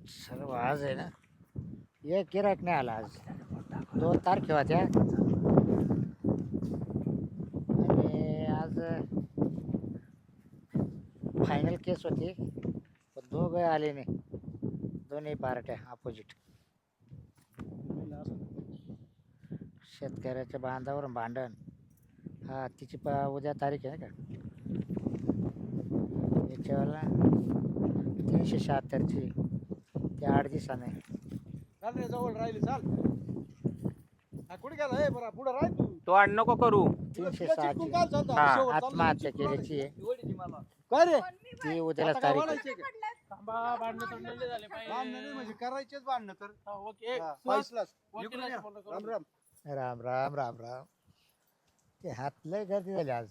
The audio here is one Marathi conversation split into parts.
सर्व आज आहे ना एक गिरायक नाही आला आज 2 तारखे होत्या आणि आज फायनल केस होती पण दोघं आले नाही दोन्ही पार्ट्या अपोजिट शेतकऱ्याच्या बांधावर भांडण हा तिची उद्या तारीख आहे ना का याच्यावाला 376ची ते 8 दिवसाने चाल रे जवळ राहिली चाल कुठे गेला हे बरा पुढे राह तू तो आड नको करू 306ची आत्महत्या केल्याची आहे काय रे ती उद्याला तारीख आहे. म्हणजे करायचेच भांडणं तर राम राम राम राम राम राम ते हात लय गर्दी झाली आज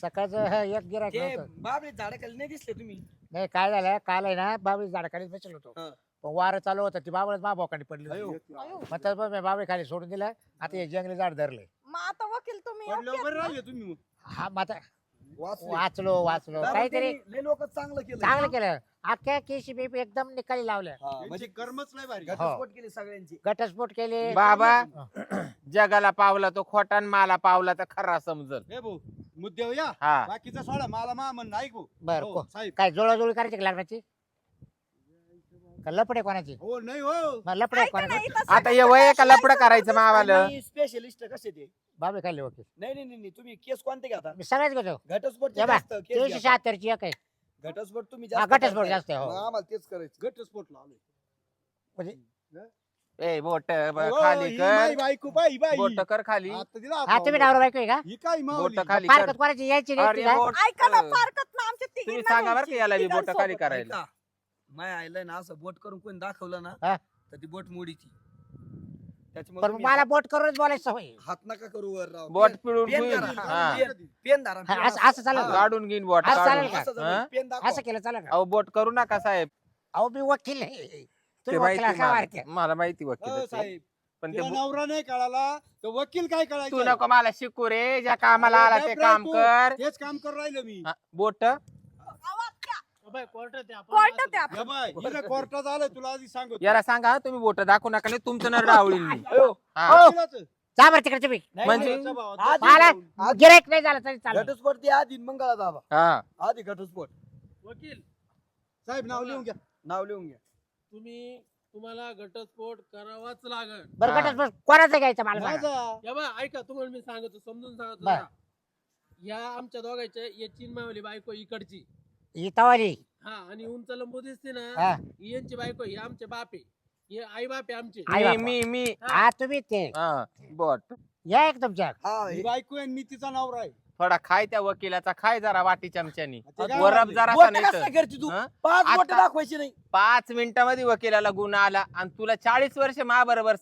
सकाळचं एक गिराक नव्हतं बाबरे झाडाखाली नाही दिसले तुम्ही नाही काय झालं काल आहे ना बाबळी झाडाखालीच बसलो होतो हा. पण वारं चालू होतं ती बाबळच बोकांडी पडली मग तर मी बाबळी खाली सोडून दिलं आता हे जंगली झाड धरले मग आता वकील तुम्ही पडल्यावर योग्य बरं ना? राहिले तुम्ही मग. हा मग आता वाचले. वाचलो काहीतरी लय लोक चांगलं केलं चांगलं केलं अख्ख्या केशी बी एकदम निकाली लावल्या हा, म्हणजे म्हणजे कर्मच नाही भारी घटस्फोट केली सगळ्यांची घटस्फोट केले बाबा जगाला पावला तो खोटा आणि मला पावला तर खरा समजल हे भाऊ मुद्द्यावर या हा बाकीचा सोडा मला मा म्हणणं ऐक भाऊ. बर हो, साहेब काय जोळाजोळी करायची का लग्नाची का लपडे कोणाची हो नाही हो मग लपडे ऐका ना, कोणाची इथं आता हे वय का लपड करायचं मावाला स्पेशलिस्ट कसे ते बाबे खाल्ले वकील नाही तुम्ही केस कोणते घेता मी सगळ्याच घेतो घटस्फोट या बा, जास्त केस घ्या. 376ची एक आहे घटस्फोट तुम्ही हा, जास्त घटस्फोट करताय. जास्त आहे, हो. मग आम्हाला तेच करायचं घटस्फोटला आलोय म्हणजे ए बोट हो, खाली ही कर माई बायको बाई बाई बोट कर खाली आता दिला हा तुम्ही नवरा बायको आहे का ही काय मावली बोट खाली कर पार्कत कोणाची यायची नाही अरे ती काय? बोट ऐका ना पार्कत ना आमच्या तुम्ही तिघींना सांगा बरं घ्यायची. की याला बी बोट तिघांसोबत. खाली करायला ऐका, माय आयलंय ना असं बोट करून कोणी दाखवलं ना हा. तर ती बोट मोडीची त्याच्यामुळे पण तुम्ही मला बोट करूनच बोलायची सवय हात नका करू वर राव बोट पिळून पेन पिळून करा. हा पेन धरा हा, पेन असं चालेल हा. का? काढून घेईन बोट असं चालेल काढून का? असं जमलं, हा? पेन दाखवा. असं केलं चालेल का अहो बोट करू नका साहेब अहो मी वकील आहे ते तुम्ही माहिती वकिलाला काय मला. मारते मला माहिती हो, वकील साहेब पण ते तिला नवरा नाही कळाला तर वकील काय कळायचं तू नको मला शिकू रे ज्या कामाला आला ते काम कर तेच काम करू राहिलो मी हा, बोट आवाज द्या. कोर्टात आहे आपण. या बाय हिला कोर्टात आलं तुला आधी सांगतो याला सांगा हा, तुम्ही बोट दाखवू नका नाही तुमचं नर डावळील मी अयो, हा. हो. वकिलाचं. जा बरं तिकडे तुम्ही नाही, म्हणजे? नाही, वकिलाच्या भावाचं. आधी- मला आधी- गिरायक नाही झालं तरी चालेल घटस्फोट ते आधी मंगळा दाबा हा आधी घटस्फोट वकील साहेब नाव लिहून घ्या नाव लिहून घ्या तुम्हाला घटस्फोट करावाच लागल बरं हा. घटस्फोट कोणाचं घ्यायचं मला सांगा. माझा या बा ऐका तुम्हाला मी सांगतो समजून सांगतो बर. जरा. या आमच्या दोघांच्या याची मावली बायको इकडची ही तवाली हा आणि उंच लंबू दिसते ना हा ही यांची बायको ही आमचे बापे हे आई बापे आमचे आई मी बापा. मी मी हा तुम्ही ते हा बोट या एक तुमच्या हा ही बायको आहे आणि मी तिचा नवरा आहे थोडा खाय त्या वकिलाचा खाय जरा वाटी चमच्यानी ते काय वरब म्हणले? जरा बोट नाही कसं तर. करते तू हा? 5 बोट आता- दाखवायची नाही 5 मिनिटामध्ये वकिलाला गुन्हा आला आणि तुला 40 वर्ष महाबरोबर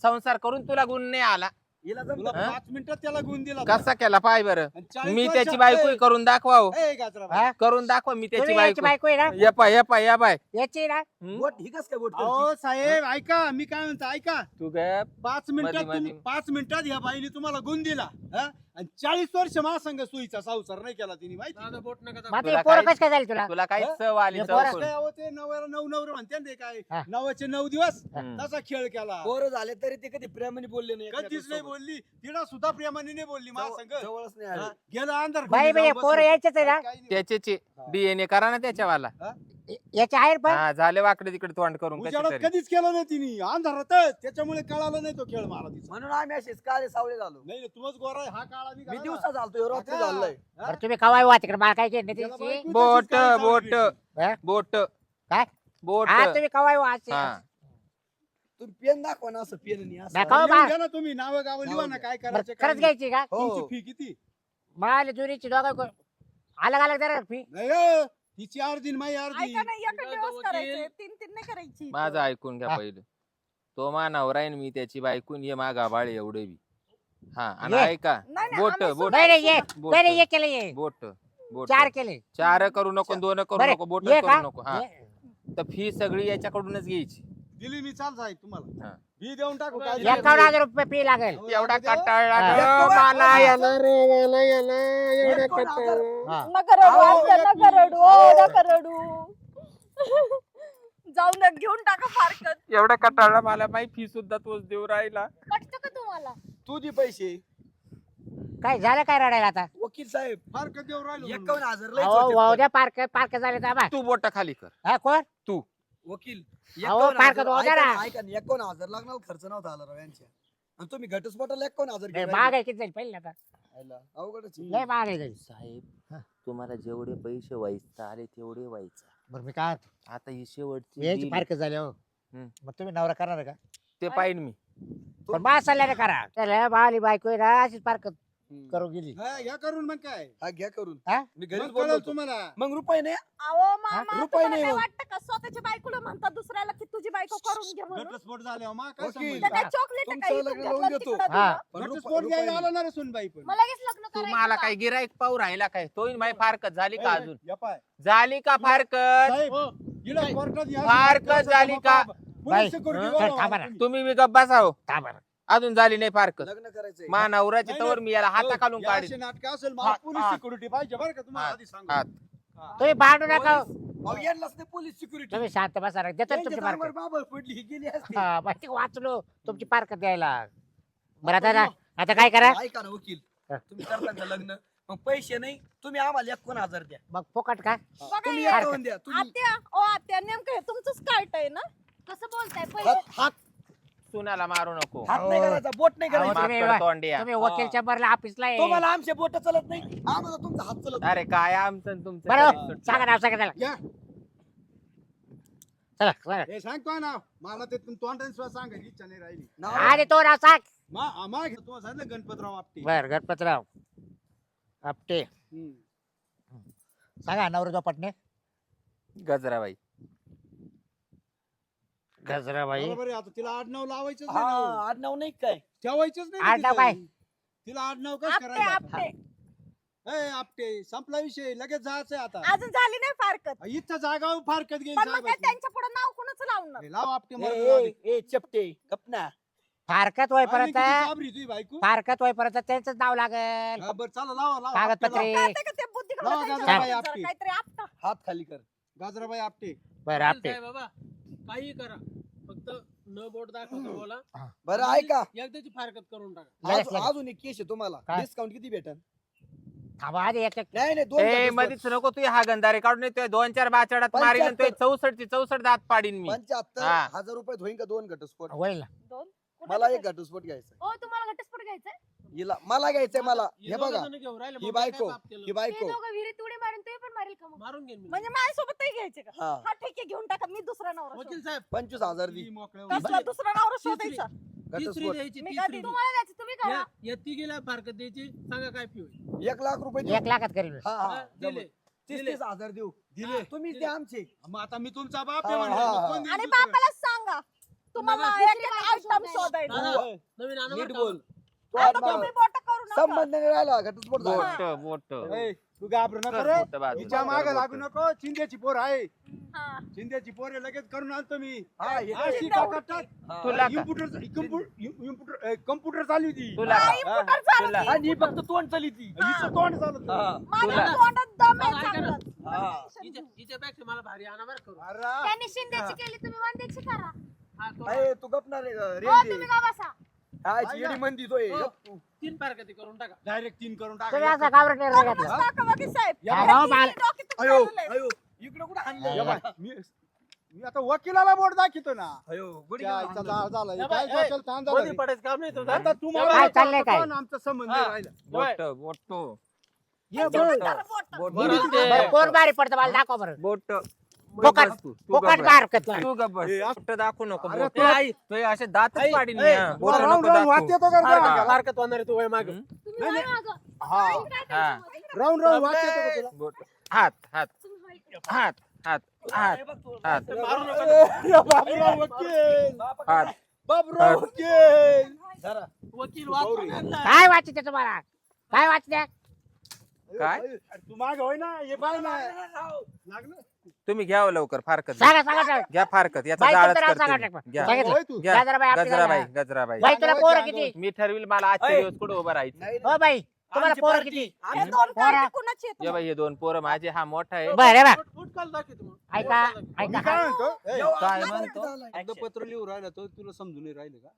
संसार करून तुला गुण नाही आला हिला तुला जमलं हा? 5 मिनिटात त्याला गुण दिला कसा केला पाय बरं आणि 40 मी वर्षात- त्याची बायको करून दाखवा हो. ए, गाजरा बाई. हा? करून दाखवा मी त्याची तुम्ही याची बायको बायको आहे ना या पाय या पाय या बाय याची ना हम्म? बोट ही कस काय बोट करते? अहो साहेब ऐका मी काय म्हणतो ऐका तू काय 5 मिनिटात मध्ये- तुम्ही 5 मिनिटात या बाईने तुम्हाला गुण दिला हा? आणि 40 वर्ष महासंघ सुईचा संसार नाही केला तिने माहिती दादा बोट नका मग दाखवू. ते पोरं काही- कसं काय झाली तुला तुला काही हा? चव आली हे चव पोरं करून. काय अहो ते नवऱ्याला 9 नवरे म्हणते ना ते काय हा. नवाचे 9 दिवस हम्म. तसा खेळ केला पोरं झाले तरी ते कधी प्रेमाने बोलले नाही कधीच नाही एकमेकांसोबत. बोलली तिला सुद्धा प्रेमाने नाही बोलली महासंघ जवळच नाही आले. गेला अंधार बाई बाई पोरं यायचेच आहे ना काही नाही. त्याचे डीएनए करा ना त्याच्यावाला याचे आहे पण हा झाले वाकडे तिकडे तोंड करून कशी उजाडात तरी कधीच केलं नाही तिने अंधारातच त्याच्यामुळे कळालं नाही तो खेळ मला तिचा म्हणून आम्ही असेच काळे सावळे झालो नाही नाही, तुम्हाच गोरा आहे, हा काळा मी निघाला. दिवसा झालतो रात्री हा. झालंय हा? बरं तुम्ही कवाय वा तिकडे मला काय घेत नाही त्याला त्याची. बायको बोट तशीच काळी सावळी बोट भेटली. हा? बोट काय? बोट हा तुम्ही कवाय वा असे. हा तुम्ही पेन दाखवा ना असं पेन दाखवा. हो, लिहून बा. घ्या ना तुम्ही नाव गाव लिहा ना काय बरं, करायचं काय खरंच नाही. घ्यायची का तुमची फी किती मला जुरीची दोघं अलग अलग जरा फी नाही हो, तिची अर्धी आणि माझी अर्धी ऐका नाही एका दादा दिवस वकील. करायचे 3 नाही करायची माझं ऐकून घ्या हा. पहिलं तो मानावर आहे मी त्याची बायकून ये मागा बाळ एवढे बी हा आणि ये. ऐका नाही, नाही, बोट आम्ही बोट नाही नाही ये बोट नाही नाही, एक केलं ये बोट बोट 4 केले 4 करू नको 2 करू बरं, नको बोट ये का? करू नको हा ये. तर फी सगळी याच्याकडूनच घ्यायची दिली मी चाल साहेब तुम्हाला हा. ही देऊन टाकू काय 51,000 रुपये फी लागेल. एवढा कटाळा हा. ग, मला याला रे, मला याला, एवढा कटाळा. हा. नका रडू अहो, आत्या, नका रडू ओ, नका रडू जाऊन द्या, घेऊन टाका फारकत. एवढा कटाळा मला माही फी सुद्धा तोच देऊ राहिला. पटतं का तुम्हाला? तू दे पैसे. काय झालं काय रडायला आता? वकील साहेब फार देऊ राहिलो 51,000 लयच अहो होते वाहू पण. द्या पार्क झाले तर बा. तू बोट खाली कर. हा कोण? वकील अहो, 51,000 फारकत होऊ द्या ना. ऐका ना 51,000 लागणार खर्च नव्हता आला राव यांच्या. आणि तुम्ही घटस्फोटाला 51,000 लय घेऊन महाग राहिले. आहे किती जाईल पहिले आता. अवघडच आहे. लय महाग आहे जाईल. साहेब तुम्हाला जेवढे पैसे व्हायचे आले तेवढे व्हायचे. बरं मी काय आता ही शेवटची यायची deal. पार्क झाले हो. हम्म. मग तुम्ही नवरा करणार आहे का? ते पाहिजे मी. पण मा सल्ल्याने करा. त्याला बाली बायको आहे ना अशीच पार्क हम्म. करू गेली. हा घ्या करून मग काय हा घ्या करून. हा? मी घरीच मग बोललो कळलं होतो. तुम्हाला मग रुपये नाही. अहो मामा, रुपये तुम्हाला नाही काय मग. वाटतं का स्वतःच्या बायकोला म्हणतात दुसऱ्याला की तुझी बायको करून घे म्हणून? घटस्फोट झाले मग काय वकील. संबंध? त्या काय चॉकलेट तुमचं काही लग्न लावून देतो. हा. पण घटस्फोट रुपये घ्यायला नाही. आला ना रे सुनबाई पण मला लगेच लग्न तू करायचं मला का? काय गिराईक पाहू राहिला काय? तोही माही फारकत झाली का अजून? या पाय. झाली का फारकत? साहेब, हो. गेलं कोर्टात या. फारकत झाली का? पोलीस security हं? बोलवा थांबा ना. तुम्ही. तुम्ही बी गप्प बसाव. थांबा. अजून झाली नाही फारकत. लग्न करायचंय. मा नवऱ्याची नाही, तवर मी याला हाता खालून या काढीन. अशी नाटकं असेल मला हात, पोलीस हात. सिक्युरिटी पाहिजे बरं का तुम्हाला हात, आधी सांगू हात. हा. तुम्ही भांडू नका हो. अहो, यांनाच नाही पोलीस सिक्युरिटी. तुम्ही शांत बसा रे. देतो ना तुमची पार्क. बाबा पडली ही गेली असती. हा माहिती का, वाचलो तुमची पार्क द्यायला. बरं आता काय करा? ऐका ना वकील हा. तुम्ही करता का लग्न मग पैसे नाही तुम्ही आम्हाला 51,000 द्या. मग फुकट का? बघा तुम्ही हे. 51 द्या. तुम्ही आत्या ओ आत्या, नेमकं हे तुमचंच कार्ट आहे ना? कसं बोलताय पहिले? हात सुनाला मारू नको. हात नाही अहो. करायचा बोट नाही अहो, करायचं. तुम्ही- माकड तोंडिया. तुम्ही वकील चंबरला ऑफिसला आहे. तुम्हाला आमचे बोट चालत नाही आम्हाला तुमचा हात चालत नाही. अरे काय आमचं आणि तुमचं बरं तरी सुटलं. सांगा नाव सांगा त्याला. या चला चला. हे सांगतो ना मला ते तोंडाने सुद्धा सांगायची इच्छा नाही राहिली नाव- आधी तो नाव सांग. माग तुम्हाला सांगितलं गणपतराव आपटे बर गणपतराव आपटे. हम्म. सांगा नवरा पटणे. गजराबाई. गजराबाई. बरोबर आहे आता तिला आडनाव लावायचंच हा नाही ना. आडनाव नाही काय ठेवायचंच नाही ना आडनाव तिचं. काय? तिला आडनाव कसं आपटे करायचं आपटे. ए आपटे संपला विषय लगेच जायचंय आता अजून झाली नाही फारकत. इथं जागावर फारकत गेली पण मग काय साहेबाची. त्यांच्या पुढे नाव कोणाच लावणार? हे लाव आपटे ए, मराठीला आधी. ए, ए, चपटे गपना फारकत आणि होईपर्यंत किती चाबरी तुझी बायको फारकत होईपर्यंत त्यांचंच नाव लागेल. हा, बरं चला लावा लावा कागदपत्रे. आपटे कळतंय का ते बुद्धी लावा घालून गाजराबाई त्यांच्या आपटे. जरा काहीतरी आपटा. हात खाली कर लावा. गाजराबाई आपटे बरं आपटे. साहेब बाबा काही करा, फक्त न बोट दाखवता बोला. बरं ऐका एकदाची फारकत करून टाका. लगेच, लगेच. अजून एक केस आहे तुम्हाला काय? डिस्काउंट किती भेटन थांबा आधी एक नाही नाही दोन ए घटस्फोट. मधीच नको तू हा गंधारे काढून येतोय 2-4 बाचडात मारीन आणि तुझे 64 दात पाडीन मी. 75,000 रुपयात होईन का दोन घटस्फोट होईल ना. दोन? कुठे मला कुठे? एक घटस्फोट घ्यायचा ओ तुम्हाला घटस्फोट घ्यायचाय? हिला मला घ्यायचंय मला हे हे दोघं बघा जण घेऊन राहिले, ही मग काय बायको पाप केलं? ही ते बायको दोघं विहिरीत उडी मारून ते पण मारेल का मग? मारून घेईन मी. म्हणजे माझ्यासोबतही घ्यायचे का? हा हा ठीक आहे, घेऊन टाका. मी दुसरा नवरा वकील शोधते. साहेब 25,000 दी ती मोकळ्या कसला दुसरा नवरा तिसरी शोधायचा? तिसरी घटस्फोट द्यायची, मी तिसरी कधी तुम्हाला द्यायचं, तुम्ही करा. या तिघीला फारकत द्यायची. सांगा काय फी होईल? 1,00,000 रुपये देऊ. 1,00,000 करील. हा हा, हा दिले. 30,000 देऊ दिले तुम्ही दिले. ते आमचे मग आता मी तुमचा बाप हा, आहे म्हणलं, हा, मग हा. कोण देईल आणि दुसरं? बापाला सांगा तुम्हाला दुसरी एक एक आयटम शोधायचा. दादा, तू नवीन आणा नीट बरं का? बोल तो आता आडनाव- तुम्ही बोट करू नका. संबंध नाही राहिला घटस्फोट झाला. बोट ए, तू घाबरू नका रे बोट बाजूला. हिच्या मागे लागू नको चिंध्याची पोर आहे हा. चिंध्याची पोर आहे लगेच करून आणतो मी हा, हे हा, काय? शिका करतात. हा. तुला कम्प्युटर चालू ती तुला हा, इम्पोर्टर झालं तुला- की. आणि ही फक्त तोंड चाली ती हिचं तोंड चालत हा. माझ्या तुला- तोंडात दम आहे ऐका ना. चांगलाच. हा. हिच्यापेक्षा मला भारी आणा बरं करू. अरे त्यांनी शिंद्याची केली, तुम्ही वंद्याची करा. हा, तो- अरे तू गपणार हो, रेंदे तुम्ही का बसा? हा येडी मंदी तोय हो, 3 फारकती करून टाका. डायरेक्ट 3 करून टाक तुम्ही असा घाबरत नाही करूनच घेतला. टाका वकील साहेब. या बा. त्यांनी बाल. डोक्यातून अयो काढलंय. अयो इकडे कुठे हाणलं या बाय, मी आता वकिलाला बोट दाखवतो ना अयो गुडी त्या घेऊन इथं हाणलं. झालं या काय बाय, डोक्याला ताण मध्ये झाला रे. पडायचं काम नाही तुझं. आता तू मला काय चाललंय काय? पण आमचा संबंध नाही हा. राहिला बोट त्यांच्यावर जरा बोट. बोट बरं, बरं, कोण बारी पडतं मला दाखव बरं. बोट फुकट फुकट बार करतो. तू गब्बस ए, बोट दाखवू नको अरे बोट. तू- आई तो असे दातच आई, पाडीन ए, मी, हा. बोट राऊंड नको राऊंड दाखवू. वाट येतो का फारकत- तुला? फारकत होणार आहे तू वय मागं. तुम्ही वळ मागं. हा आई, काय हा. करायचं? राऊंड राऊंड वाट येतो का तुला? बोट हात हात तुम्ही वळ. हात हात हात हे बघ तू. हात मारू नका. ए, बाबूराव वकील हात बाबूराव वकील जरा. वकील वाचून आणला. काय वाचते तुम्हाला? काय वाचते? काय? अरे, तू माग होय ना हे पाय ना लागलं तुम्ही घ्यावं लवकर फारकत सांगा सांगा घ्या फारकत याचा बाई, जाळच तुमचं नाव करते सांगा मी. टाक. घ्या सांगितलं. होय तू घ्या गजराबाई आपली गजराबाई झाला. गजराबाई बाई तुला पोरं किती मी ठरविल मला आजचे ऐ. दिवस कुठे उभं राहायचं नाही, हो बाई तुम्हाला आमची पोरं पार्टी. किती हे आमची दोन पोरं. कार्ड कुणाचे आहेत ये मग? बाई हे 2 पोरं माझे हा मोठा आहे बरं बा फुट काल दाखवतो मग. ऐका मी ऐका काय म्हणतो ए, येऊ, काय आपल्या म्हणतो? पार्टीत आलाय. आपलं पत्र लिहून राहिलं तो तुला समजून नाही राहिलं का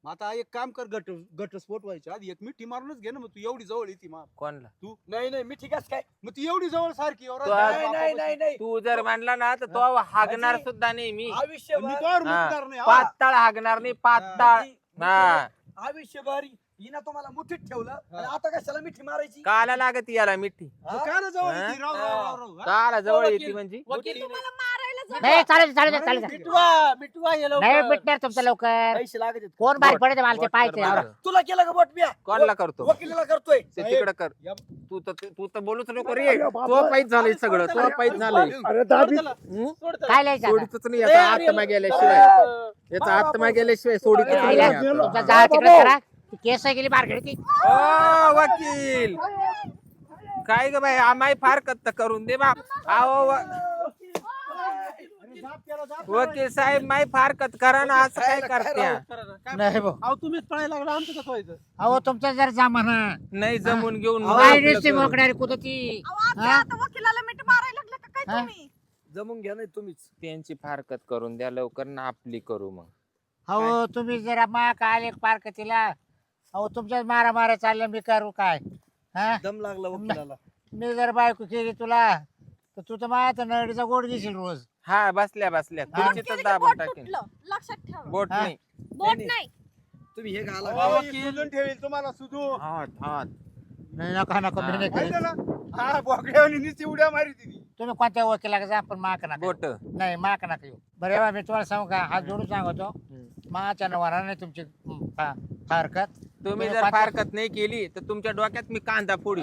मग आता एक काम कर घटस्फोट व्हायच्या आधी एक मिठी मारूनच घे ना मग तू एवढी जवळ येते मग कोणला नाही नाही मी ठीकच काय मग ती एवढी जवळ सारखी एवढा तो झाड आज- नाही नाही नाही नाही तू जर म्हणला ना तर तो हागणार सुद्धा नाही मी मी आयुष्यभर तोवर हा. मुकणार नाही हा. पाताळ हागणार नाही पाताळ हा आयुष्यभर हिनं तुम्हाला मुठीत ठेवलं आणि आता कशाला मिठी मारायची काला लागत याला मिठी मग काय ना जवळ हा? येते राव राव राव राव हा? काला जवळ वकील. येते म्हणजे वकील तुम्हाला मारायला जमलं. नाही चालेल चालेल चालेल मिटवा मिटवा हे नाही लवकर. भेटणार तुमचं लवकर पैसे लागत आहेत. कोण बाहेर पडते मला ते बोट पाहायचं कर आहे. मागं. तुला केलं का बोट बिया कोणला करतो वकिलीला करतोय ते तिकडं कर या- तू तर बोलूच नको रे तो पाहिजे झालंय सगळं तो पाहिजे झालंय सोड त्याला. हं? सोड त्याला. काय लिहायचं आता? सोडीतच नाही याचा आत्मा गेल्याशिवाय याचा आत्मा गेल्याशिवाय सोडीतच काय नाही लिहायचं? आता. तुमचा जाळ तिकडे करा ती केस गेली बाहेर गेली ती ओ वकील काय ग बाई आम्हाही फार कत्त करून दे बाप आओ अरे जाप केला, जाप वकील साहेब माही फार कत करा ना असं काय करत्या करा ना. काय नाही भाऊ अहो तुम्हीच पळायला लागला आमचं कसं व्हायचं अहो तुमचा जर जमाना नाही जमून घेऊन बाई नुसती मोकणारी कुदती अहो, आमच्या हा? आता वकिलाला मिठ मारायला लागले का काय हा? तुम्ही? जमून घ्या नाही तुम्हीच त्यांची फारकत करून द्या लवकर ना आपली करू मग अहो तुम्ही जरा मा आले पार्क तिला अहो तुमच्याच मारा मारा चाललं मी करू काय हा दम लागला वकिलाला मी जर बायको केली तुला तर तू तर माझ्या नळीचा गोड घेशील रोज हा बसल्या बसल्या हा. खुर्चीतच केलं की दाबून बोट टाकेन तुटलं. लक्षात ठेवा. बोट हा. नाही बोट नाही. नाही. तुम्ही हे घाला अहो, ही सुजून ठेवील तुम्हाला सुजू हात हात नाही नका नका मी नाही करीत. माहिती ना हा बोकड्यावानी नुसती उड्या मारी तिने तुम्ही कोणत्या वकिला जा पण माक नका बोट नाही माक नका येऊ बरं एव्हा मी तुम्हाला सांगू का हात जोडून सांगतो माच्या नवारा नाही तुमची फारकत तुम्ही जर फारकत नाही केली तर तुमच्या डोक्यात मी कांदा फोडी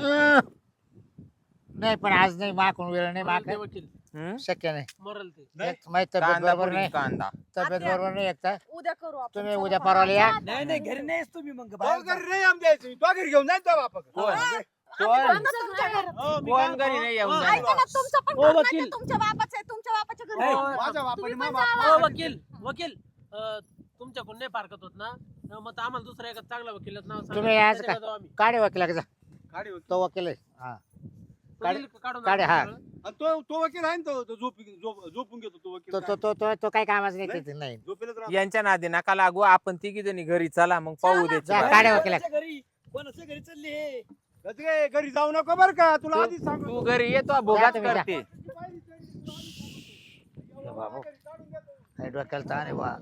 नाही पण आज नाही माकून वेळ नाही माक मरल ते वकील शक्य नाही मरल ते नाही. माझी तब्येत कांदा बरोबर फोडी नाही कांदा तब्येत बरोबर नाही एक तर उद्या करू आपण. तुम्ही चला उद्या बाहेर. परवाला या. नाही नाही घरी नाहीच तुम्ही मग तो बाहेर घरी नाही आम द्यायचं तो घरी घेऊन जाईल तो बापा कोण आम्ही जाणार तुमच्या घरात. हो, मी कोण काय- घरी नाही येऊन हो, जाणार? ऐका ना, तुमचं पण ओ, घर नाही वकील. का तुमच्या बापाचं आहे, तुमच्या बापाच्या घरी ए, जाऊ. माझ्या बापाने तुम्ही मा पण बाप जावा. हो, वकील वकील तुमच्याकडून नाही फारकत होत ना मग तर आम्हाला दुसऱ्या एका चांगला वकिलाचं नाव सांगा. तुम्ही आज त्याच्या का- जाऊ आम्ही. काढे वकिला जा काढी वकील. तो वकील आहे हा वकील काढून काढे, हा. सगळं. आणि तो वकील आहे ना तो झोपून घेतो तो वकील तो तो तो तो तो काही कामाचं नाही नाही? ते नाही झोपेलच राहतो. यांच्या नादी नका लागू आपण तिघी जणी घरी चला मग पाहू दे जा, काढे वकिला. कोणाच्या घरी कोणाच्या घरी चालली हे कधी काय घरी जाऊ नको बर का तुला आधीच तू सांगतो घरी येतो भोगात तुम्ही जा. करते बाबू काय डोक्याला ताण आहे वा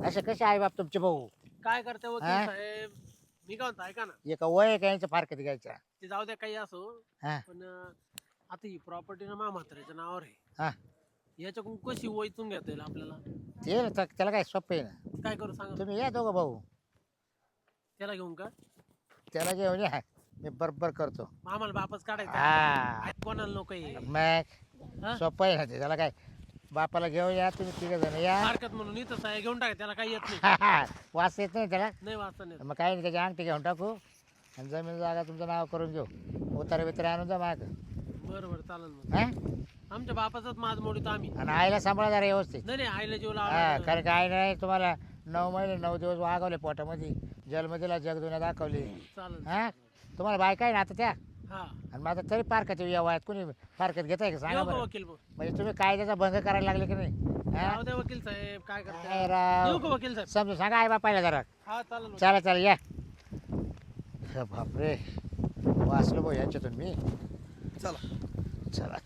असे कसे आहे बाप तुमचे भाऊ काय करते वकील हा? साहेब मी काय म्हणतो ऐका ना एका वय का यांच्या फार कधी घ्यायच्या ते जाऊ द्या काही असो हा. पण आता ही प्रॉपर्टी ना म्हाताऱ्याच्या नावावर हा. आहे याच्याकडून कशी वैचून घेता येईल आपल्याला ते त्याला काय सोपं आहे ना काय करू सांगा तुम्ही या दोघं भाऊ त्याला घेऊन का त्याला घेऊन या मी बरोबर करतो आम्हाला बापच काढायचा हा आहे. कोणाला नको आहे. मग हा? सोपं आहे ना ते त्याला काय बापाला घेऊन या तुम्ही तिघ जण या फारकत म्हणून इथंच आहे घेऊन टाका त्याला काही येत नाही वास येत नाही त्याला नाही वाचता नाही मग काही नाही त्याची अंगठी घेऊन टाकू आणि जमीन जागा तुमचं नाव करून घेऊ उतारे बितारे आणून जा माग बरं बरं चालेल मग हा आमच्या बापाचाच माज मोडीतो आम्ही आणि आईला सांभाळा जरा व्यवस्थित नाही नाही आईला जीव हा लावला कारण काय नाही तुम्हाला 9 महिने 9 दिवस वागवले पोटामध्ये जन्मदिला जगदुन्या दाखवली चालेल हा तुम्हाला बायका आहे ना आता त्या हा आणि माझा तरी पारकाच्या या वयात कुणी फारकत घेत आहे का सांगा येऊ का बरं वकील भाऊ? म्हणजे तुम्ही कायद्याचा भंग करायला लागले की नाही हा? जाऊ द्या वकील साहेब काय काय करता राव येऊ का वकील साहेब समजून सांगा आई बापायला जरा हा चालेल वकील. चला चला या बापरे वाचलो भाऊ यांच्यातून मी चला चला